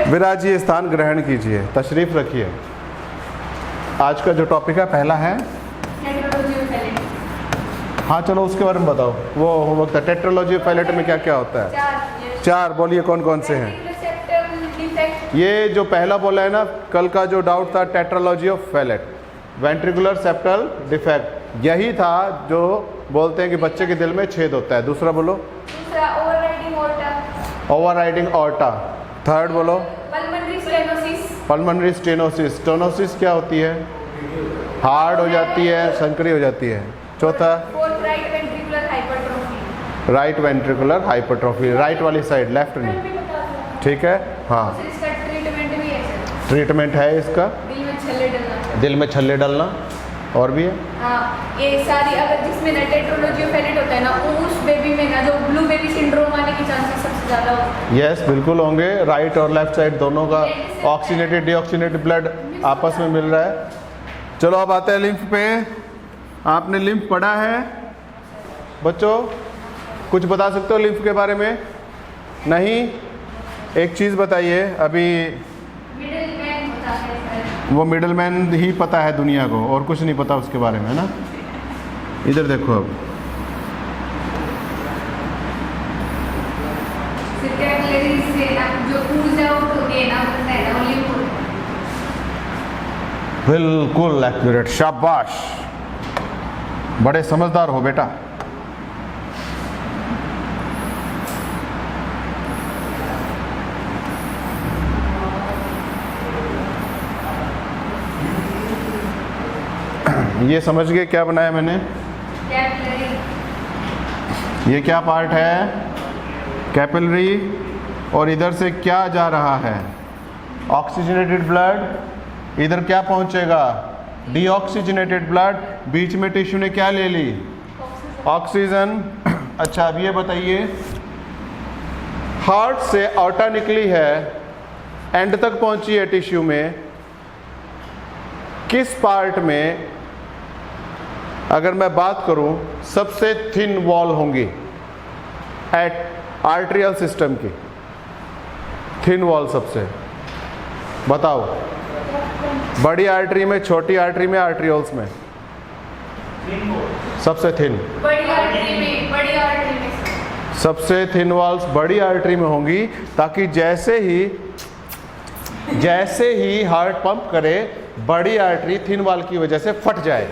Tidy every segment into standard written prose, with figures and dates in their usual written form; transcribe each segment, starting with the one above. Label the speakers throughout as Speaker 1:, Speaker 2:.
Speaker 1: विराजिए, स्थान ग्रहण कीजिए, तशरीफ रखिए। आज का जो टॉपिक है पहला है, हाँ चलो उसके बारे में बताओ। वो होमवर्क था, टेट्रोलॉजी ऑफ पैलेट में क्या क्या होता है? चार बोलिए कौन कौन से हैं? ये जो पहला बोला है ना, कल का जो डाउट था, tetralogy of Fallot, ventricular septal defect, यही था जो बोलते हैं कि बच्चे के दिल में छेद होता है। दूसरा बोलो, ओवरराइडिंग ऑर्टा। थर्ड बोलो, पल्मोनरी स्टेनोसिस। स्टेनोसिस क्या होती है? हार्ड हो जाती है, संकरी हो जाती है। चौथा, राइट वेंट्रिकुलर हाइपरट्रोफी, राइट वाली साइड, लेफ्ट नहीं, ठीक है। हाँ, ट्रीटमेंट है इसका, दिल में छल्ले डालना। और भी है
Speaker 2: ये सारी, अगर जिसमें ना टेट्रोलॉजी ऑफ पैलेट होता है ना, उस बेबी में ना जो ब्लू बेबी सिंड्रोम आने के चांसेस सबसे ज़्यादा होते हैं।
Speaker 1: यस, बिल्कुल होंगे। राइट और लेफ्ट साइड दोनों का ऑक्सीनेटेड डीऑक्सीनेटेड ब्लड आपस में मिल रहा है। चलो अब आते हैं लिम्फ पे। आपने लिम्फ पढ़ा है बच्चों? कुछ बता सकते हो लिम्फ के बारे में? नहीं? एक चीज़ बताइए, अभी वो मिडल मैन ही पता है दुनिया को, और कुछ नहीं पता उसके बारे में, है ना? इधर देखो अब, बिल्कुल एक्यूरेट, शाबाश, बड़े समझदार हो बेटा। ये समझ गए क्या बनाया मैंने? ये क्या पार्ट है? कैपिलरी। और इधर से क्या जा रहा है? Oxygenated blood. इधर क्या पहुंचेगा? Deoxygenated blood. बीच में टिश्यू ने क्या ले ली? ऑक्सीजन। अच्छा, अब ये बताइए, हार्ट से आउटा निकली है, एंड तक पहुंची है टिश्यू में, किस पार्ट में अगर मैं बात करूं सबसे थिन वॉल होंगी एट आर्टेरियल सिस्टम की? थिन वॉल सबसे, बताओ। बड़ी आर्टरी में, छोटी आर्टरी में, आर्टरियोल्स में? सबसे थिन,
Speaker 2: बड़ी आर्टरी में
Speaker 1: सबसे थिन वॉल्स बड़ी आर्टरी में होंगी, ताकि जैसे ही हार्ट पंप करे, बड़ी आर्टरी थिन वॉल की वजह से फट जाए।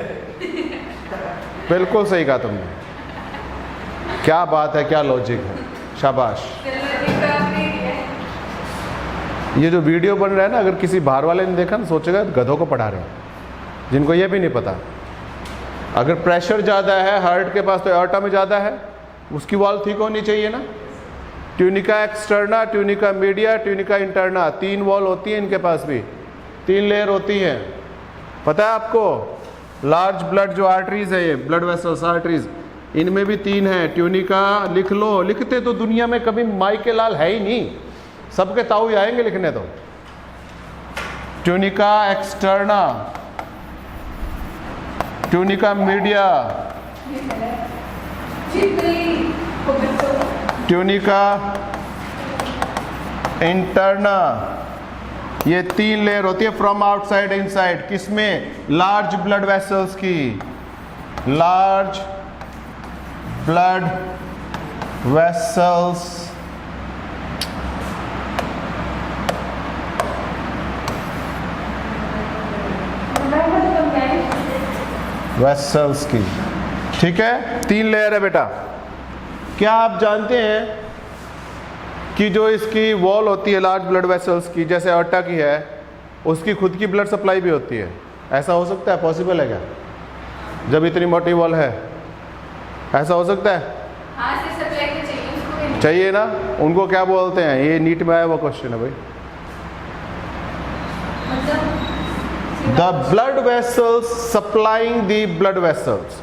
Speaker 1: बिल्कुल सही कहा तुमने, क्या बात है, क्या लॉजिक है, शाबाश। ये जो वीडियो बन रहा है ना, अगर किसी बाहर वाले ने देखा ना, सोचेगा गधों को पढ़ा रहे हैं, जिनको ये भी नहीं पता। अगर प्रेशर ज़्यादा है हार्ट के पास तो एओर्टा में ज़्यादा है, उसकी वॉल ठीक होनी चाहिए ना। Tunica externa, tunica media, tunica interna, 3 wall होती है इनके पास भी, 3 लेयर होती हैं। पता है आपको? लार्ज ब्लड जो आर्टरीज है, ये ब्लड वेसल्स आर्टरीज, इनमें भी 3 है। ट्यूनिका लिख लो, लिखते तो दुनिया में कभी माई के लाल है ही नहीं, सबके ताऊ ही आएंगे लिखने तो। Tunica externa, tunica media, tunica interna, ये 3 लेयर होती है फ्रॉम आउटसाइड इनसाइड। किसमें? लार्ज ब्लड वेसल्स की, लार्ज ब्लड वेसल्स, वेसल्स की, ठीक है? 3 लेयर है बेटा। क्या आप जानते हैं कि जो इसकी वॉल होती है लार्ज ब्लड वेसल्स की, जैसे आर्टा की है, उसकी खुद की ब्लड सप्लाई भी होती है? ऐसा हो सकता है? पॉसिबल है क्या? जब इतनी मोटी वॉल है, ऐसा हो सकता है?
Speaker 2: हाँ, से सप्लाई तो चाहिए उसको भी।
Speaker 1: चाहिए ना। उनको क्या बोलते हैं? ये नीट में आया हुआ क्वेश्चन है भाई। The blood vessels supplying the blood vessels,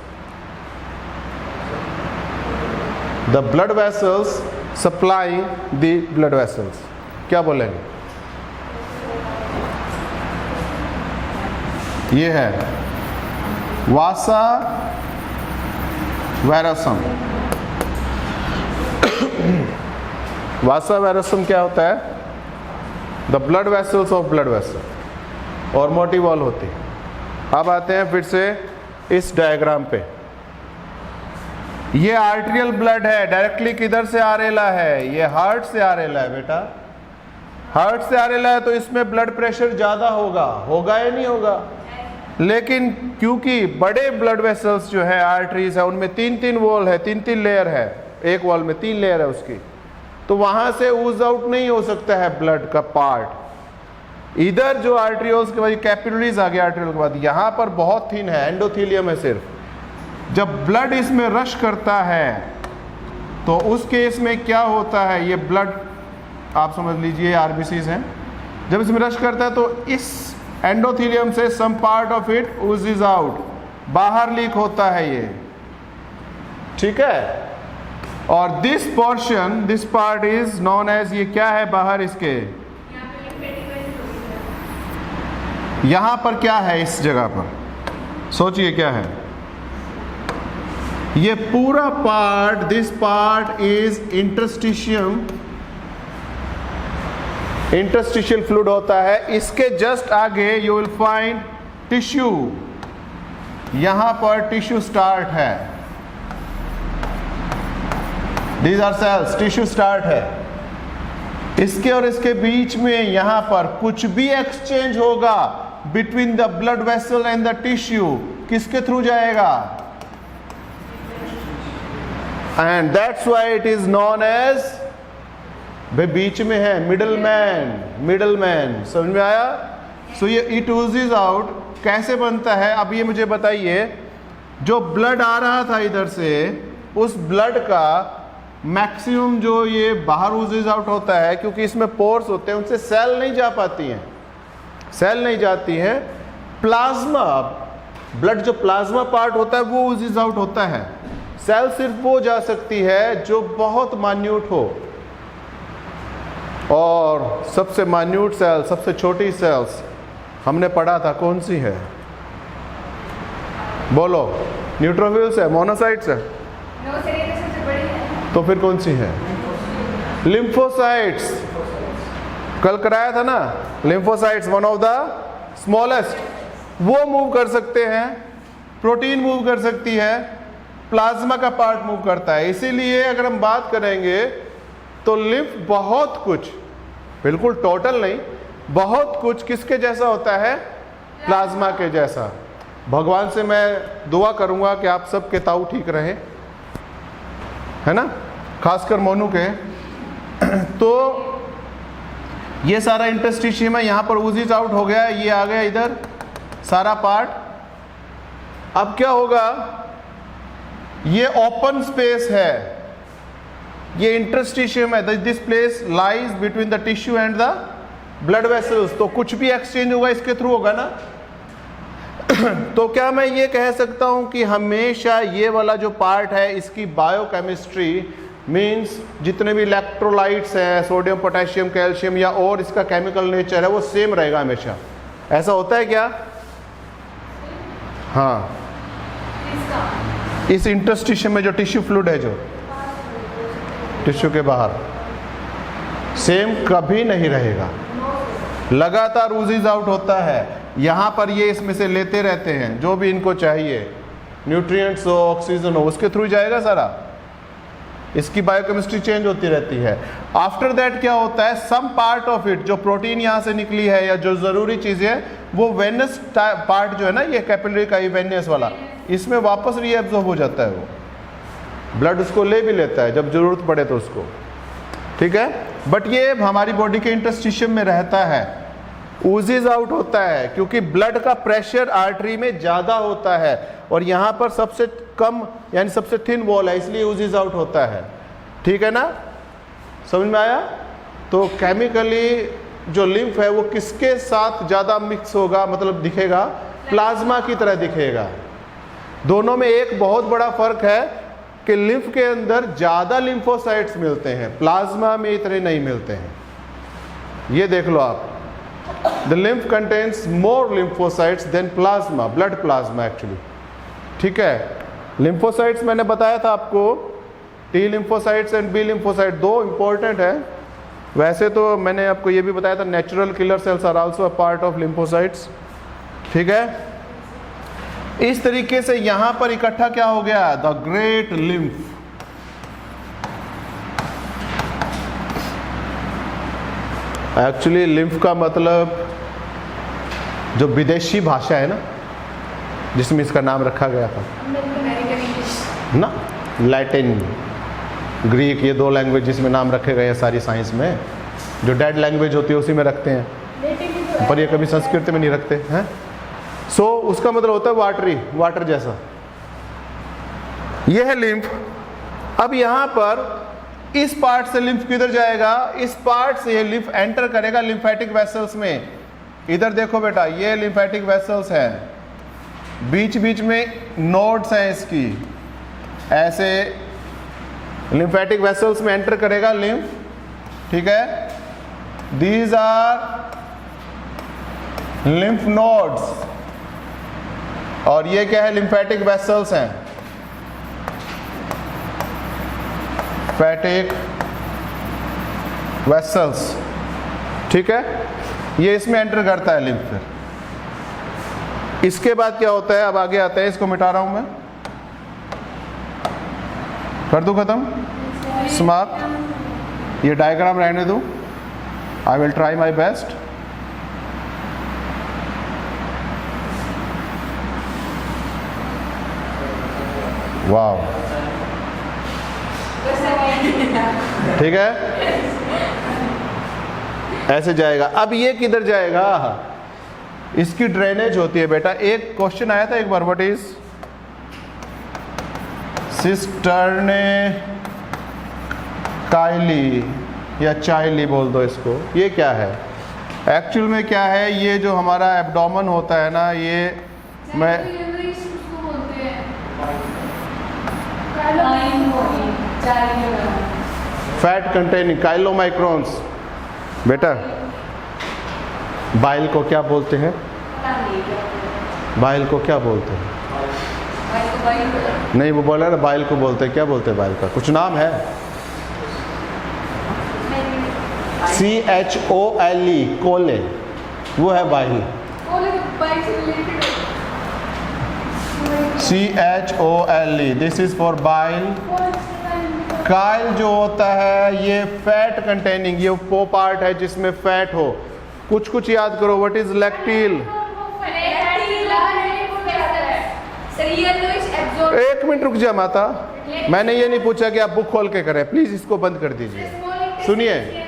Speaker 1: the blood vessels supplying the blood vessels, क्या बोलेंगे? ये है वासा वैरसम। वासा वैरसम क्या होता है? The blood vessels of blood vessel, और मोटी वॉल होती है। अब आते हैं फिर से इस डायग्राम पे। ये आर्टेरियल ब्लड है, डायरेक्टली किधर से आ रहा है? ये हार्ट से आ रहा है बेटा, हार्ट से आ रहा है, तो इसमें ब्लड प्रेशर ज्यादा होगा या नहीं होगा? लेकिन क्योंकि बड़े ब्लड वेसल्स जो है, आर्टरीज है, उनमें 3-3 वॉल है, 3-3 लेयर है, एक वॉल में 3 लेयर है उसकी, तो वहां से ऊज आउट नहीं हो सकता है ब्लड का पार्ट। इधर जो आर्टरियोल्स के बाद कैपिलरीज आ गया, आर्टरियल के बाद यहां पर बहुत थिन है, एंडोथीलियम है सिर्फ। जब ब्लड इसमें रश करता है तो उस केस में क्या होता है, ये ब्लड आप समझ लीजिए आरबीसीज हैं, जब इसमें रश करता है तो इस एंडोथीलियम से some part of it oozes out, बाहर लीक होता है ये, ठीक है। और this portion, this part is known as, ये क्या है बाहर इसके, यहां पर क्या है, इस जगह पर सोचिए क्या है, ये पूरा part, this part is interstitium, interstitial fluid होता है। इसके जस्ट आगे यू विल फाइंड टिश्यू, यहां पर टिश्यू स्टार्ट है, these are cells, tissue start है। इसके और इसके बीच में यहां पर कुछ भी एक्सचेंज होगा between the blood vessel and the tissue, किसके थ्रू जाएगा? And that's why it is known as, भाई बीच में है, मिडल मैन, समझ में आया? सो ये इट ओजेस आउट कैसे बनता है? अब ये मुझे बताइए, जो ब्लड आ रहा था इधर से, उस ब्लड का मैक्सिमम जो ये बाहर ओजेस आउट होता है, क्योंकि इसमें पोर्स होते हैं, उनसे सेल नहीं जा पाती हैं, सेल नहीं जाती है। प्लाज्मा, ब्लड जो प्लाज्मा पार्ट होता है वो ओजेस आउट होता है, सेल सिर्फ वो जा सकती है जो बहुत मान्यूट हो, और सबसे मान्यूट सेल, सबसे छोटी सेल्स हमने पढ़ा था, कौन सी है? बोलो, न्यूट्रोफिल्स है, मोनोसाइट्स है?
Speaker 2: नो सर, ये तो सबसे बड़ी है।
Speaker 1: तो फिर कौन सी है? लिम्फोसाइट्स, कल कराया था ना, lymphocytes one of the smallest, वो मूव कर सकते हैं, प्रोटीन मूव कर सकती है, प्लाज्मा का पार्ट मूव करता है। इसीलिए अगर हम बात करेंगे तो लिम्फ बहुत कुछ, बिल्कुल टोटल नहीं, बहुत कुछ किसके जैसा होता है? प्लाज्मा के जैसा। भगवान से मैं दुआ करूंगा कि आप सबके ताऊ ठीक रहे, है ना, खासकर मोनू के। तो ये सारा इंटरस्टिशियम है, यहां पर ओजेस आउट हो गया, ये आ गया इधर सारा पार्ट। अब क्या होगा, ये ओपन स्पेस है, ये इंटरस्टिशियम है, this place lies between the tissue and the blood vessels, तो कुछ भी एक्सचेंज होगा इसके थ्रू होगा ना। तो क्या मैं ये कह सकता हूं कि हमेशा ये वाला जो पार्ट है इसकी बायोकेमिस्ट्री मींस जितने भी इलेक्ट्रोलाइट्स हैं, सोडियम, पोटेशियम, कैल्शियम, या और इसका केमिकल नेचर है वो सेम रहेगा हमेशा? ऐसा होता है क्या? हाँ, इस इंटरस्टिशियम में जो टिश्यू फ्लूइड है, जो टिश्यू के बाहर, सेम कभी नहीं रहेगा, लगातार ओजेस आउट होता है। यहाँ पर ये इसमें से लेते रहते हैं जो भी इनको चाहिए, न्यूट्रिएंट्स हो, ऑक्सीजन हो, उसके थ्रू जाएगा सारा। इसकी बायोकेमिस्ट्री चेंज होती रहती है। आफ्टर दैट क्या होता है, सम पार्ट ऑफ इट, जो प्रोटीन यहाँ से निकली है या जो ज़रूरी चीज़ें, वो वेनस पार्ट जो है ना, ये कैपिलरी का, ये वेनस वाला, इसमें वापस रीएब्जॉर्ब हो जाता है, वो ब्लड उसको ले भी लेता है जब ज़रूरत पड़े तो उसको, ठीक है। बट ये हमारी बॉडी के इंटरस्टिशियम में रहता है, ओजेस आउट होता है क्योंकि ब्लड का प्रेशर आर्टरी में ज़्यादा होता है और यहाँ पर सबसे कम यानी सबसे थिन वॉल है, इसलिए ओजेस आउट होता है, ठीक है ना, समझ में आया। तो केमिकली जो लिम्फ है वो किसके साथ ज़्यादा मिक्स होगा, मतलब दिखेगा प्लाज्मा की तरह दिखेगा। दोनों में एक बहुत बड़ा फर्क है कि लिम्फ के अंदर ज़्यादा लिम्फोसाइट्स मिलते हैं, प्लाज्मा में इतने नहीं मिलते हैं। ये देख लो आप, the lymph contains more lymphocytes than plasma, blood plasma actually, ठीक है। लिम्फोसाइट्स मैंने बताया था आपको, T lymphocytes and B lymphocyte, दो इंपॉर्टेंट है। वैसे तो मैंने आपको ये भी बताया था, natural killer cells are also a part of lymphocytes. ठीक है, इस तरीके से यहां पर इकट्ठा क्या हो गया, the great lymph. Actually lymph का मतलब जो विदेशी भाषा है ना, जिसमें इसका नाम रखा गया था ना, लैटिन, ग्रीक, ये दो लैंग्वेज जिसमें नाम रखे गए हैं सारी साइंस में। जो डेड लैंग्वेज होती है उसी में रखते हैं, पर ये कभी संस्कृत में नहीं रखते हैं। सो उसका मतलब होता है वाटरी, वाटर जैसा। ये है लिम्फ। अब यहां पर इस पार्ट से लिम्फ किधर जाएगा, इस पार्ट से ये लिम्फ एंटर करेगा लिम्फेटिक वेसल्स में। इधर देखो बेटा, ये लिम्फेटिक वेसल्स है, बीच बीच में नोड्स हैं इसकी, ऐसे लिम्फेटिक वेसल्स में एंटर करेगा लिम्फ। ठीक है, दीज आर लिम्फ नोड्स, और ये क्या है, लिम्फेटिक वेसल्स हैं, फैटिक वेसल्स। ठीक है, ये इसमें एंटर करता है लिम्फ। फिर इसके बाद क्या होता है, अब आगे आता है, इसको मिटा रहा हूं मैं, कर दूं खत्म, समाप्त। ये डायग्राम रहने दूं, I will try my best. Wow, ठीक है, ऐसे जाएगा। अब ये किधर जाएगा, इसकी ड्रेनेज होती है बेटा। एक क्वेश्चन आया था एक बार, व्हाट इज सिस्टर्ने काइली या चाइली बोल दो इसको, ये क्या है एक्चुअल में, क्या है ये जो हमारा एब्डोमेन होता है ना, ये मैं फैट कंटेनिंग काइलोमाइक्रोन्स। बेटा बाइल को क्या बोलते हैं, बाइल को क्या बोलते हैं, नहीं वो बोला ना बाइल को बोलते हैं, क्या बोलते हैं बाइल का, कुछ नाम है, CHOLE, कोले, वो है bile. CHOLE, this is for bile. Kyle जो होता है ये फैट कंटेनिंग, ये वो पार्ट है जिसमें फैट हो। कुछ कुछ याद करो, व्हाट इज लैक्टिल, एक मिनट रुक जा माता, मैंने ये नहीं पूछा कि आप बुक खोल के करें, प्लीज इसको बंद कर दीजिए, सुनिए,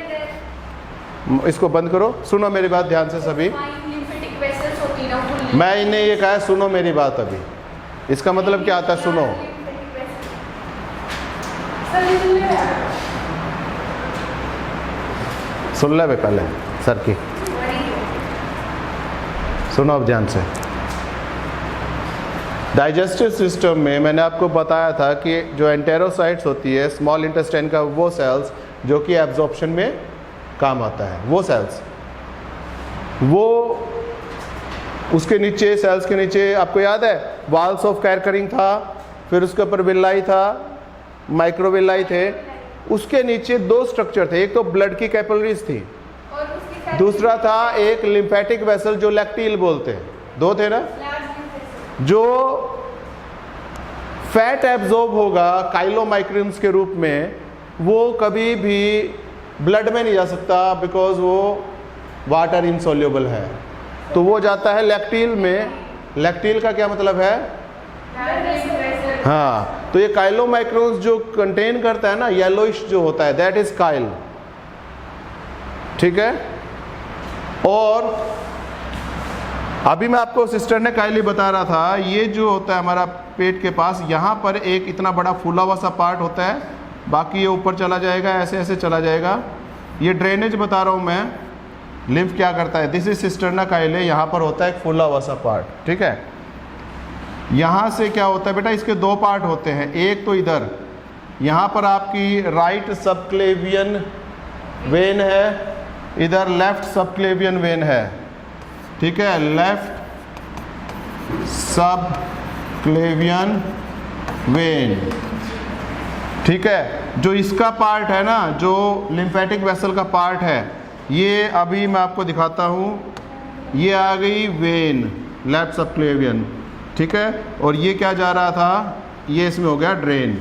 Speaker 1: इसको बंद करो, सुनो मेरी बात ध्यान से सभी। मैं इन्हें ये कहा, सुनो मेरी बात अभी, इसका मतलब क्या आता है, सुनो, सुन ले पहले सर की, सुनो अब ध्यान से। डाइजेस्टिव सिस्टम में मैंने आपको बताया था कि जो एंटेरोसाइट्स होती है स्मॉल इंटेस्टाइन का, वो सेल्स जो कि एब्जॉर्प्शन में काम आता है, वो सेल्स, वो उसके नीचे, सेल्स के नीचे आपको याद है वॉल्स ऑफ कैरकरिंग था, फिर उसके ऊपर विलाई था, माइक्रोविलाई थे, उसके नीचे दो स्ट्रक्चर थे, एक तो ब्लड की कैपिलरीज थी, दूसरा था एक लिम्फेटिक वेसल जो लैक्टिल बोलते हैं, दो थे ना, जो फैट एब्जॉर्ब होगा काइलोमाइक्रोन्स के रूप में, वो कभी भी ब्लड में नहीं जा सकता बिकॉज वो वाटर इनसोल्यूबल है, तो वो जाता है लैक्टिल में। लैक्टिल का क्या मतलब है, हाँ, तो ये काइलोमाइक्रोन्स जो कंटेन करता है ना, येलोइश जो होता है, दैट इज काइल। ठीक है, और अभी मैं आपको सिस्टर ने काइली बता रहा था, ये जो होता है हमारा पेट के पास, यहाँ पर एक इतना बड़ा फूला हुआ सा पार्ट होता है, बाकी ये ऊपर चला जाएगा, ऐसे ऐसे चला जाएगा। ये ड्रेनेज बता रहा हूँ मैं, लिम्फ क्या करता है, दिस इज सिस्टर्ना काइले, यहाँ पर होता है एक फूला हुआ सा पार्ट। ठीक है, यहाँ से क्या होता है बेटा, इसके दो पार्ट होते हैं, एक तो इधर, यहाँ पर आपकी राइट सबक्लेवियन वेन है, इधर लेफ्ट सबक्लेवियन वेन है। ठीक है, लेफ्ट सबक्लेवियन वेन। ठीक है, जो इसका पार्ट है ना, जो लिम्फेटिक वेसल का पार्ट है, ये अभी मैं आपको दिखाता हूँ। ये आ गई वेन, लेफ्ट सबक्लेवियन, ठीक है। और ये क्या जा रहा था, ये इसमें हो गया ड्रेन,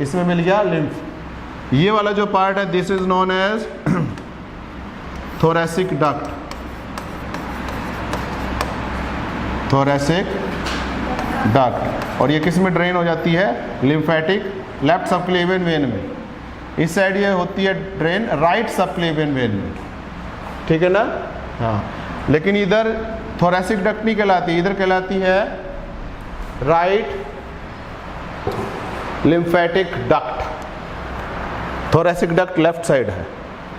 Speaker 1: इसमें मिल गया लिम्फ। ये वाला जो पार्ट है, this is known as thoracic duct, thoracic duct. और ये किस में ड्रेन हो जाती है, लिम्फेटिक लेफ्ट सबक्लेवियन वेन में। इस साइड ये होती है ड्रेन राइट सबक्लेवियन वेन में, ठीक है ना। हाँ, लेकिन इधर थोरेसिक डक्ट नहीं कहलाती, इधर कहलाती है right lymphatic duct. Thoracic duct left side है,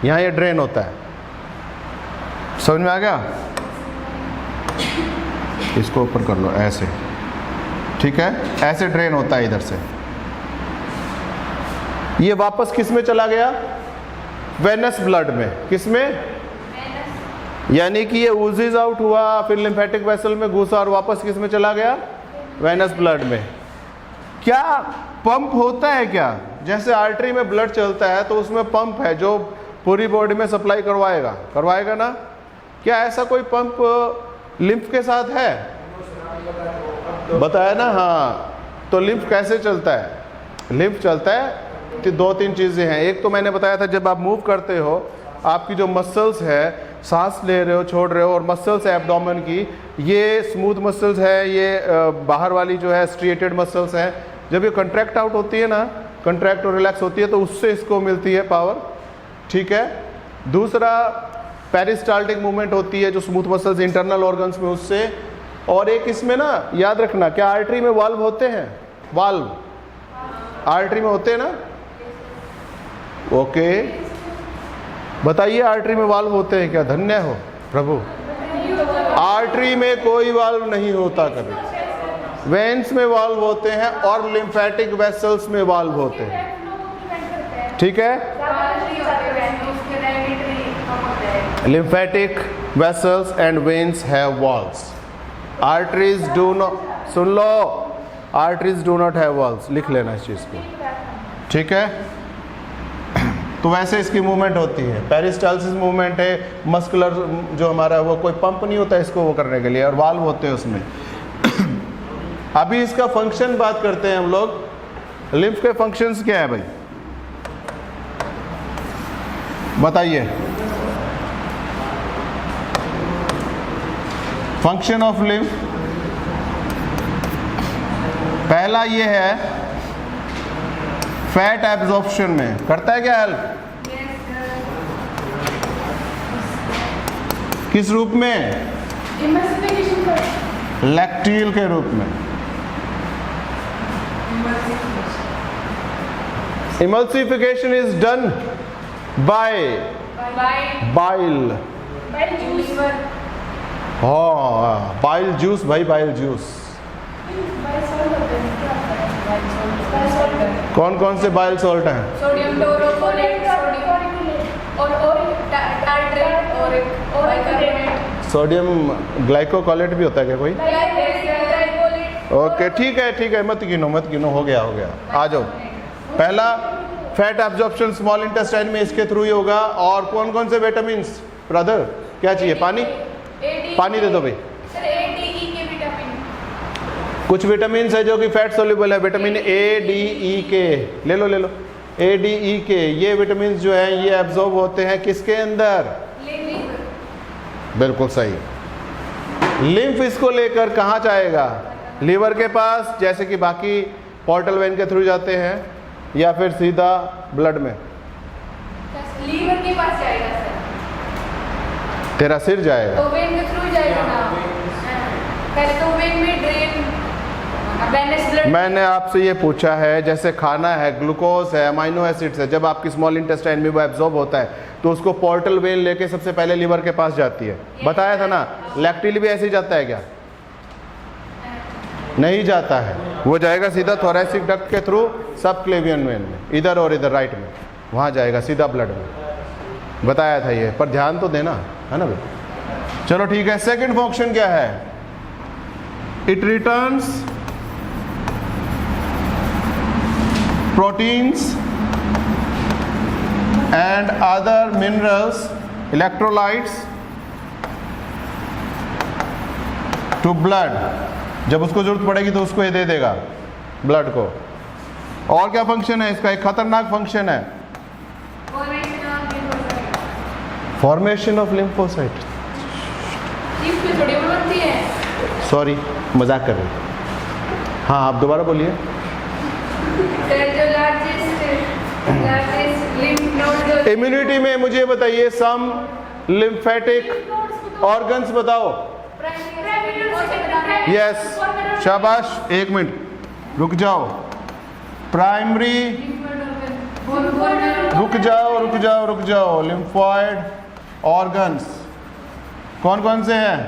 Speaker 1: यहाँ ये ड्रेन होता है। समझ में आ गया? इसको ऊपर कर लो ऐसे, ठीक है, ऐसे ड्रेन होता है इधर से। ये वापस किस में चला गया, वेनस ब्लड में। किस में, यानी कि ये ऊजेज आउट हुआ, फिर लिम्फेटिक वेसल में घुसा और वापस किस में चला गया, वेनस ब्लड में। क्या पंप होता है क्या, जैसे आर्टरी में ब्लड चलता है तो उसमें पंप है जो पूरी बॉडी में सप्लाई करवाएगा ना। क्या ऐसा कोई पंप लिम्फ के साथ है, बताया ना। हाँ, तो लिम्फ कैसे चलता है, लिम्फ चलता है तो 2-3 चीज़ें हैं। एक तो मैंने बताया था, जब आप मूव करते हो, आपकी जो मसल्स है, सांस ले रहे हो छोड़ रहे हो, और मसल्स है एब्डोमेन की, ये स्मूथ मसल्स है, ये बाहर वाली जो है स्ट्रिएटेड मसल्स है। जब ये कंट्रैक्ट आउट होती है ना, कंट्रैक्ट और रिलैक्स होती है, तो उससे इसको मिलती है पावर, ठीक है। दूसरा पेरिस्टाल्टिक मूवमेंट होती है, जो स्मूथ मसल्स इंटरनल ऑर्गन्स में, उससे। और एक इसमें ना याद रखना, क्या आर्टरी में वाल्व होते हैं, वाल्व आर्टरी में होते हैं ना, ओके। बताइए आर्टरी में वाल्व होते हैं क्या, धन्य हो प्रभु। आर्टरी में कोई वाल्व नहीं होता कभी, वेन्स में वाल्व होते हैं और लिम्फेटिक वेसल्स में वाल्व होते हैं, ठीक है। Lymphatic vessels and veins have valves, arteries do not, soon low, arteries do not have valves, लिख लेना इस चीज को, ठीक है। तो वैसे इसकी मूवमेंट होती है, पेरिस्टाल्सिस मूवमेंट है, मस्कुलर जो हमारा वो कोई पंप नहीं होता इसको वो करने के लिए, और वाल्व होते हैं उसमें। अभी इसका फंक्शन बात करते हैं हम लोग। लिम्फ के फंक्शंस क्या है भाई, बताइए। फंक्शन ऑफ लिम्फ, पहला ये है, फैट एब्जॉर्प्शन में करता है क्या हेल्प, किस रूप में, लैक्टील के रूप में। Emulsification is done by bile, हाँ बाइल जूस भाई, बाइल जूस। कौन कौन से बाइल सॉल्ट हैं,
Speaker 2: सोडियम टोरोफोलेट और
Speaker 1: सोडियम ग्लाइकोकोलेट भी होता है क्या कोई, ओके ठीक है, मत गिनो, हो गया, आ जाओ। पहला फैट एब्जॉर्प्शन स्मॉल इंटेस्टाइन में इसके थ्रू ही होगा। और कौन कौन से विटामिन, ब्रदर क्या चाहिए, पानी दे दो भाई। कुछ विटामिन है जो कि फैट सोल्यूबल है, विटामिन ए, डी, ई, के, ले लो ए, डी, ई, के। ये विटामिन जो है ये एब्जॉर्ब होते हैं किसके अंदर, बिल्कुल सही। लिम्फ इसको लेकर कहाँ जाएगा, लीवर के पास, जैसे कि बाकी पोर्टल वेन के थ्रू जाते हैं, या फिर सीधा ब्लड में,
Speaker 2: लीवर के पास जाएगा सर,
Speaker 1: तेरा सिर जाएगा,
Speaker 2: तो वेन के थ्रू जाएगा ना, पहले तो वेन में ड्रेन।
Speaker 1: मैंने आपसे ये पूछा है, जैसे खाना है, ग्लूकोज है, अमाइनो एसिड्स है, जब आपकी स्मॉल इंटेस्टाइन में वो एब्जॉर्ब होता है तो उसको पोर्टल वेन लेके सबसे पहले लीवर के पास जाती है, बताया था ना। लैक्टिल भी ऐसे ही जाता है क्या, नहीं जाता है, वो जाएगा सीधा थोरेसिक डक्ट के थ्रू सबक्लेवियन वेन में, इधर और इधर राइट में, वहाँ जाएगा सीधा ब्लड में, बताया था ये, पर ध्यान तो देना है ना भाई। चलो ठीक है, सेकंड फंक्शन क्या है, it returns proteins and other minerals, electrolytes to blood। जब उसको जरूरत पड़ेगी तो उसको ये दे देगा ब्लड को। और क्या फंक्शन है इसका? एक खतरनाक फंक्शन है, फॉर्मेशन ऑफ लिम्फोसाइट। सॉरी, मजाक कर रहे हैं। हाँ, आप दोबारा बोलिए। इम्यूनिटी में मुझे बताइए सम लिम्फेटिक ऑर्गन्स बताओ। यस, शाबाश। एक मिनट रुक जाओ। प्राइमरी, रुक जाओ। लिम्फॉइड ऑर्गन्स कौन कौन से हैं?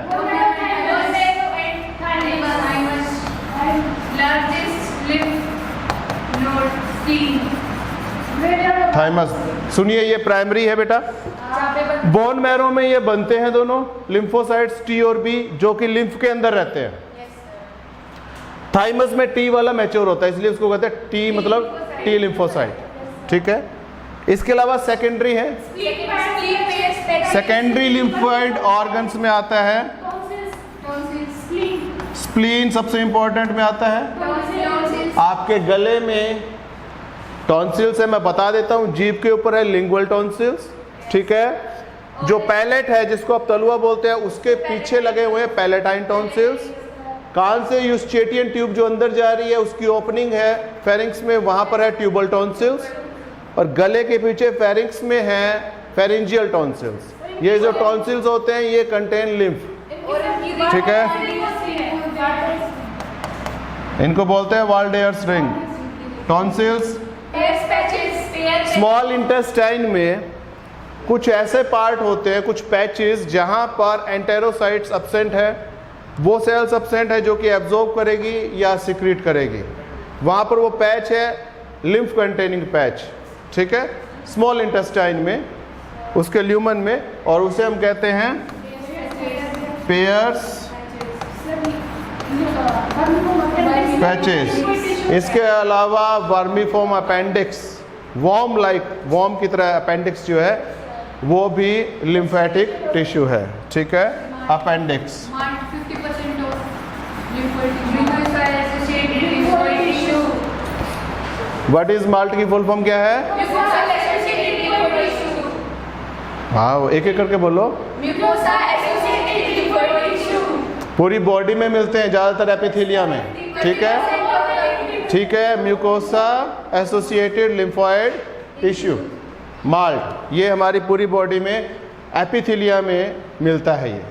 Speaker 1: थाइमस। सुनिए, ये प्राइमरी है बेटा। बोन मैरो में ये बनते हैं दोनों लिम्फोसाइट्स टी और बी, जो कि लिम्फ के अंदर रहते हैं। थाइमस में टी वाला मैच्योर होता है, इसलिए उसको कहते हैं टी, मतलब टी लिम्फोसाइट। ठीक है। इसके अलावा सेकेंडरी है, सेकेंडरी लिम्फोइड ऑर्गन्स में आता है स्प्लीन, सबसे इंपॉर्टेंट में आता है। आपके गले में टॉन्सिल्स है, मैं बता देता हूं। जीभ के ऊपर है लिंगुअल टॉन्सिल्स। ठीक है। जो पैलेट है, जिसको आप तलुआ बोलते हैं, उसके पीछे लगे हुए हैं पैलेटाइन टॉन्सिल्स। कान से यूस्टेटियन ट्यूब जो अंदर जा रही है, उसकी ओपनिंग है फेरिंक्स में, वहां पर है ट्यूबल टॉन्सिल्स। और गले के पीछे फेरिंक्स में है फेरिंजियल टॉन्सिल्स। ये जो टॉन्सिल्स होते हैं ये कंटेन लिम्फ। ठीक है। इनको बोलते हैं वाल्डेयर्स रिंग। टॉन्सिल्स स्मॉल इंटेस्टाइन में कुछ ऐसे पार्ट होते हैं, कुछ पैचेस, जहां पर एंटेरोसाइट्स एब्सेंट है। वो सेल्स एब्सेंट है जो कि एब्जॉर्ब करेगी या सिक्रीट करेगी। वहां पर वो पैच है लिम्फ कंटेनिंग पैच। ठीक है। स्मॉल इंटेस्टाइन में, उसके ल्यूमन में, और उसे हम कहते हैं पेयर्स पैचेस। इसके अलावा vermiform appendix, worm like, worm की तरह अपेंडिक्स जो है वो भी लिम्फेटिक टिश्यू है। ठीक है। अपेंडिक्स। व्हाट इज माल्ट की फुल फॉर्म क्या है? हाँ, एक एक करके बोलो। पूरी बॉडी में मिलते हैं, ज्यादातर एपिथेलिया में। ठीक है। ठीक है। Mucosa associated lymphoid tissue, malt, ये हमारी पूरी बॉडी में एपिथेलिया में मिलता है। ये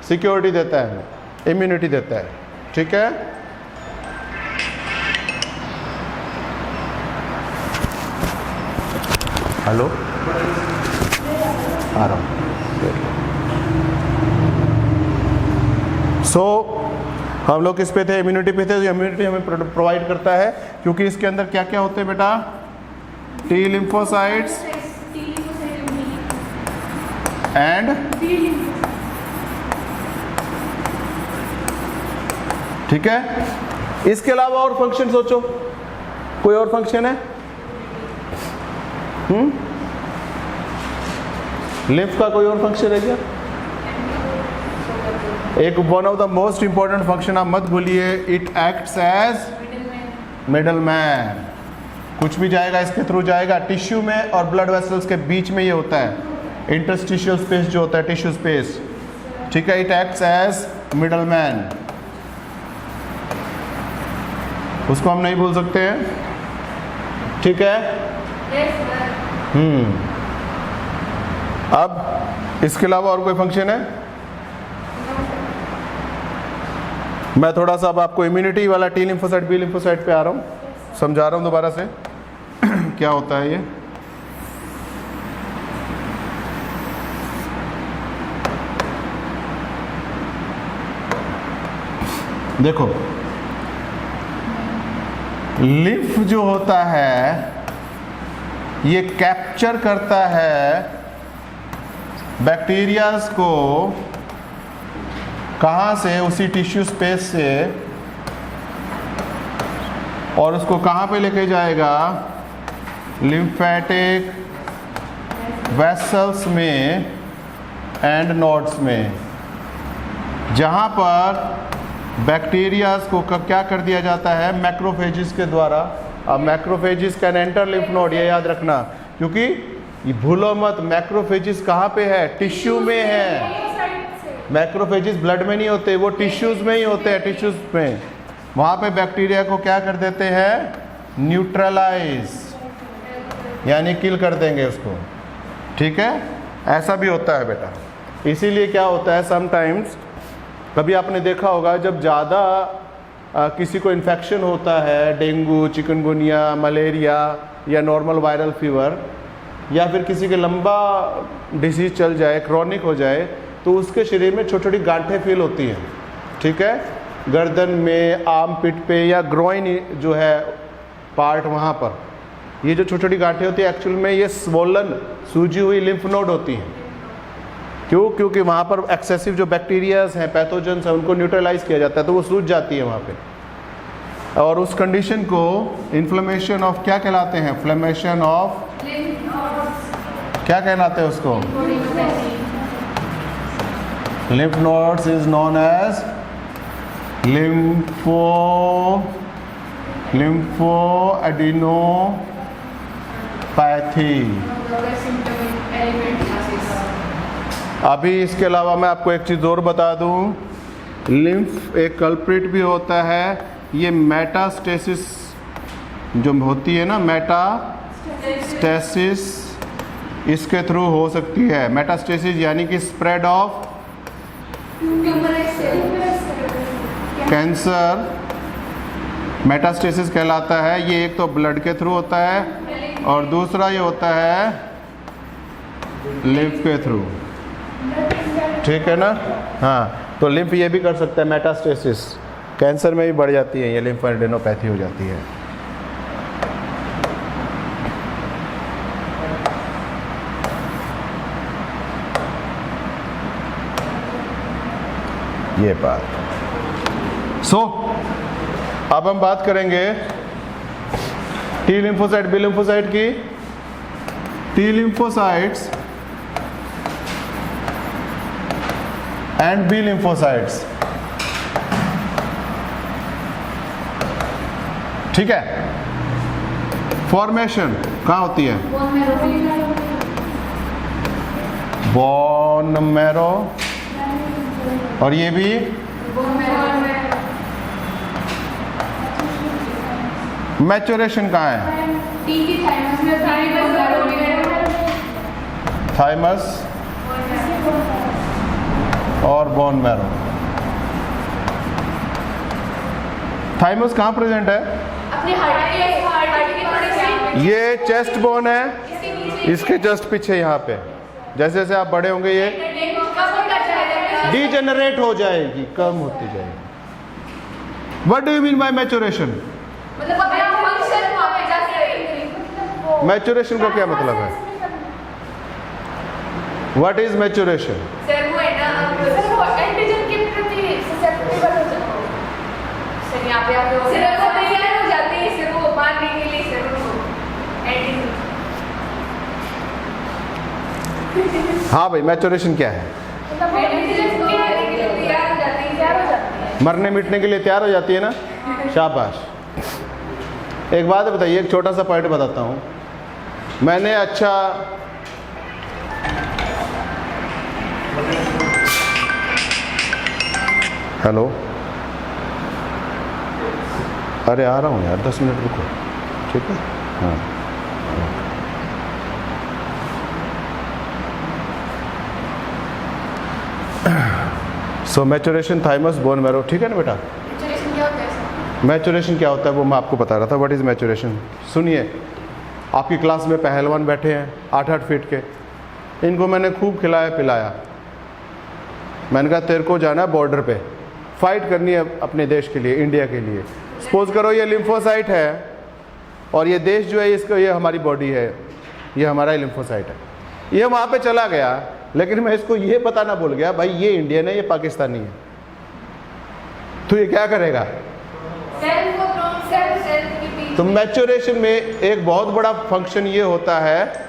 Speaker 1: सिक्योरिटी देता है, इम्यूनिटी देता है। ठीक है। हेलो, आ रहा हूँ। हम लोग किस पे थे? इम्यूनिटी पे थे। तो इम्यूनिटी हमें प्रोवाइड करता है, क्योंकि इसके अंदर क्या क्या होते हैं बेटा? टी लिम्फोसाइट्स एंड, ठीक है। इसके अलावा और फंक्शन सोचो, कोई और फंक्शन है? लिम्फ का कोई और फंक्शन है क्या? एक one of the most important function आप मत भूलिए, it acts as middle man. कुछ भी जाएगा इसके थ्रू जाएगा। टिश्यू में और ब्लड वेसल्स के बीच में ये होता है इंटरस्टिशियल स्पेस जो होता है, टिश्यू स्पेस। ठीक है। It acts as middle man. उसको हम नहीं भूल सकते हैं। ठीक है। अब इसके अलावा और कोई फंक्शन है? मैं थोड़ा सा अब आपको इम्यूनिटी वाला टी लिम्फोसाइट बी लिम्फोसाइट पे आ रहा हूँ, समझा रहा हूँ दोबारा से क्या होता है ये। देखो, लिम्फ जो होता है ये कैप्चर करता है बैक्टीरियाज को। कहाँ से? उसी टिश्यू स्पेस से, और उसको कहाँ पे लेके जाएगा? लिम्फेटिक वेसल्स में एंड नोड्स में, जहाँ पर बैक्टीरियाज को क्या कर दिया जाता है, मैक्रोफेजिस के द्वारा। अब macrophages can enter lymph node, ये याद रखना, क्योंकि ये भूलो मत, मैक्रोफेजिस कहाँ पे है, टिश्यू में है। मैक्रोफेजिस ब्लड में नहीं होते, वो टिश्यूज में ही होते हैं, टिश्यूज में। वहाँ पे बैक्टीरिया को क्या कर देते हैं, न्यूट्रलाइज, यानी किल कर देंगे उसको। ठीक है, ऐसा भी होता है बेटा। इसीलिए क्या होता है, समटाइम्स कभी आपने देखा होगा, जब ज़्यादा किसी को इन्फेक्शन होता है, डेंगू, चिकनगुनिया, मलेरिया या नॉर्मल वायरल फीवर, या फिर किसी के लंबा डिसीज चल जाए, क्रॉनिक हो जाए, तो उसके शरीर में छोटी छोटी गांठें फील होती हैं। ठीक है, गर्दन में, आर्म पिट पे, या ग्रोइन जो है पार्ट, वहाँ पर ये जो छोटी छोटी गांठें होती है, एक्चुअल में ये स्वोलन, सूजी हुई लिम्फ नोड होती हैं। क्यों? क्योंकि वहाँ पर एक्सेसिव जो बैक्टीरियाज हैं, पैथोजेंस हैं, उनको न्यूट्रलाइज किया जाता है, तो वो सूज जाती है वहाँ पे। और उस कंडीशन को इन्फ्लेमेशन ऑफ क्या कहलाते हैं, इन्फ्लेमेशन ऑफ क्या कहलाते हैं उसको, lymph nodes is known as lymphadenopathy. अभी इसके अलावा मैं आपको एक चीज़ और बता दूं, लिम्फ एक कल्प्रिट भी होता है। ये मेटास्टेसिस जो होती है ना, मेटास्टेसिस, इसके थ्रू हो सकती है। मेटास्टेसिस यानी कि स्प्रेड ऑफ कैंसर, मेटास्टेसिस कहलाता है। ये एक तो ब्लड के थ्रू होता है, और दूसरा ये होता है लिम्फ के थ्रू। ठीक है ना? हाँ, तो लिम्फ ये भी कर सकता है, मेटास्टेसिस कैंसर में भी बढ़ जाती है, ये लिम्फोएडिनोपैथी हो जाती है। ये बात। अब हम बात करेंगे टी लिम्फोसाइट, बी लिम्फोसाइट की। T lymphocytes and B lymphocytes. ठीक है, फॉर्मेशन कहाँ होती है, बोन मैरो, और ये भी मैच्योरेशन कहाँ है, थाइमस और बोन मैरो। थाइमस कहाँ प्रेजेंट है,
Speaker 2: अपने हार्ट
Speaker 1: ये चेस्ट बोन है, इसके जस्ट पीछे यहाँ पे। जैसे जैसे आप बड़े होंगे ये डिजेनरेट हो जाएगी, कम होती जाएगी। What do you mean by maturation? Maturation का क्या मतलब है? What is maturation?
Speaker 2: सर वो है ना, सर वो एंटीजन के प्रति ससेप्टेबल हो जाता है। सर यहाँ पे आप लोग सर वो तैयार हो जाते हैं, सर वो मारने के लिए, सर वो एंटीजन।
Speaker 1: हाँ भाई, मैच्योरेशन क्या है?
Speaker 2: एंटीजन मारने के लिए तैयार हो जाती है,
Speaker 1: मरने मिटने के लिए तैयार हो जाती है ना, शाबाश। एक बात बताइए, एक छोटा सा पॉइंट बताता हूँ। मैंने अच्छा हेलो, अरे आ रहा हूँ यार, 10 मिनट रुको, ठीक है? हाँ, सो मैच्योरेशन, थाइमस, बोन मैरो। ठीक है ना बेटा?
Speaker 2: मैच्योरेशन क्या होता है सर?
Speaker 1: मैच्योरेशन क्या होता है वो मैं आपको बता रहा था। What is maturation? सुनिए, आपकी क्लास में पहलवान बैठे हैं 8-8 फीट के, इनको मैंने खूब खिलाया पिलाया। मैंने कहा तेरे को जाना है बॉर्डर पे, फाइट करनी है अपने देश के लिए, इंडिया के लिए। सपोज करो ये लिम्फोसाइट है, और ये देश जो है इसका, ये हमारी बॉडी है, ये हमारा ही लिम्फोसाइट है। ये वहाँ पे चला गया, लेकिन मैं इसको ये बताना भूल गया भाई ये इंडियन है, ये पाकिस्तानी है। तो ये क्या करेगा? तो मैच्योरेशन में एक बहुत बड़ा फंक्शन ये होता है